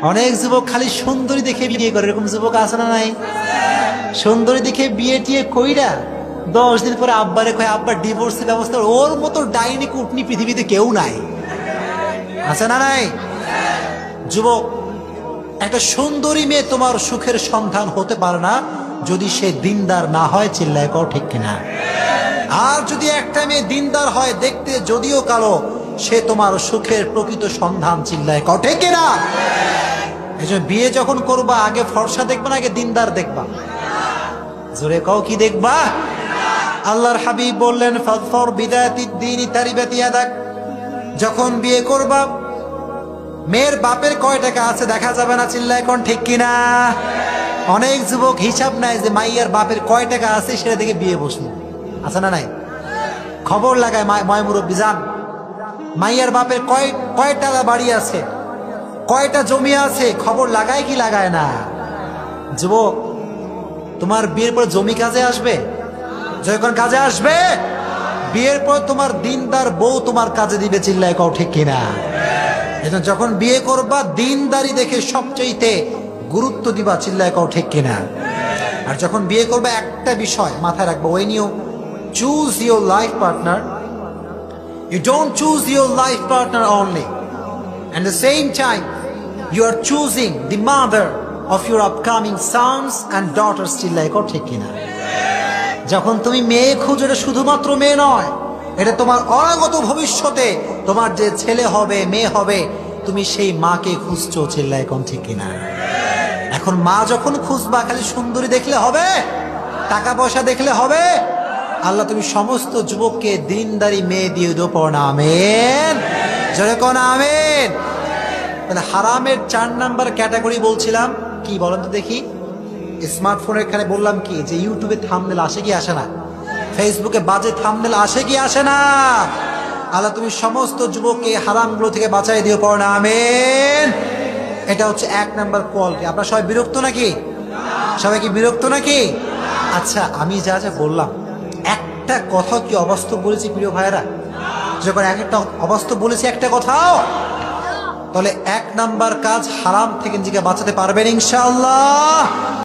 অনেক যুবক খালি সুন্দরী দেখে বিয়ে করে, এরকম যুবক আছে না নাই? সুন্দরী দেখে বিয়ে টিয়ে কইরা 10 দিন পরে আব্বারে কয় আব্বা ডিভোর্সের ব্যবস্থা। ওর মতো ডাইনি কুটনি পৃথিবীতে কেউ নাই, আছে না নাই? যুবক, একটা সুন্দরী মেয়ে তোমার সুখের সন্ধান হতে পারে না যদি সে দিনদার না হয়, চিল্লায় কও ঠিক কিনা? আর যদি একটা মেয়ে দিনদার হয়, দেখতে যদিও কালো, সে তোমার সুখের প্রকৃত সন্ধান, চিল্লায় কও ঠিক কিনা? এই জন্য বিয়ে যখন করবা আগে ফর্সা দেখবা না, আগে দিনদার দেখবা? জোরে কও, কি দেখবা? আল্লাহর হাবিব বললেন ফাযফর বিদাতিদ দীনি তারিবাত ইয়াদাক। যখন বিয়ে করবা মেয়ের বাপের কয় টাকা আছে দেখা যাবে না, চিল্লায় কোন ঠিক কিনা? অনেক যুবক হিসাব নাই যে মাইয়ার বাপের কয় টাকা আছে, সেটা দেখে বিয়ে বসলো, আছে না নাই? খবর লাগায় ময় মুরব্বি যান, মাইয়ার বাপের কয়টা বাড়ি আছে, কয়টা জমি আছে, খবর লাগায় কি লাগায় না? যুবক, তোমার বিয়ের পর জমি কাজে আসবে? যখন কাজে আসবে, বিয়ের পর তোমার দিনদার বউ তোমার কাজে দিবে, চিল্লায় কও ঠিক কিনা? এজন্য যখন বিয়ে করবা দিনদারি দেখে সবচেয়ে গুরুত্ব দিবা, চিল্লায় কও ঠিক কিনা? আর যখন বিয়ে করবা একটা বিষয় মাথায় রাখবো, when you choose your life partner, you don't choose your life partner only, and the same time you are choosing the mother of your upcoming sons and daughters, চিল্লায় কও ঠিক কিনা? যখন তুমি মেয়ে খুঁজো, এটা শুধুমাত্র মেয়ে নয়, এটা তোমার অনাগত ভবিষ্যতে তোমার যে ছেলে হবে মেয়ে হবে, তুমি সেই মাকে খুঁজছো, চিল্লায় কোন ঠিক কিনা? এখন মা যখন খুঁজবা খালি সুন্দরী দেখলে হবে, টাকা পয়সা দেখলে হবে? আল্লাহ তুমি সমস্ত যুবককে দিনদারি মেয়ে দিয়ে দো, পড় না আমিন, জোরে কোন আমিন। তাহলে হারামের 4 নাম্বার ক্যাটাগরি বলছিলাম কি বলেন তো দেখি? স্মার্টফোনের এখানে বললাম কি যে ইউটিউবে থাম্বনেল আসে কি আসে না, ফেসবুকে বাজে থাম্বনেল আসে কি আসে না? আল্লাহ তুমি সমস্ত যুবককে হারামগুলো থেকে বাঁচাই দিও, পড় না আমিন। এটা হচ্ছে 1 নাম্বার কোয়ালিটি। আপনারা সবাই বিরক্ত নাকি? সবাই কি বিরক্ত নাকি? আচ্ছা, আমি যা যা বললাম একটা কথা কি অবাস্তব বলেছি প্রিয় ভাইয়েরা? যখন একটা অবাস্তব বলেছি একটা কথাও, তাহলে 1 নাম্বার কাজ হারাম থেকে নিজেকে বাঁচাতে পারবেন ইনশাআল্লাহ।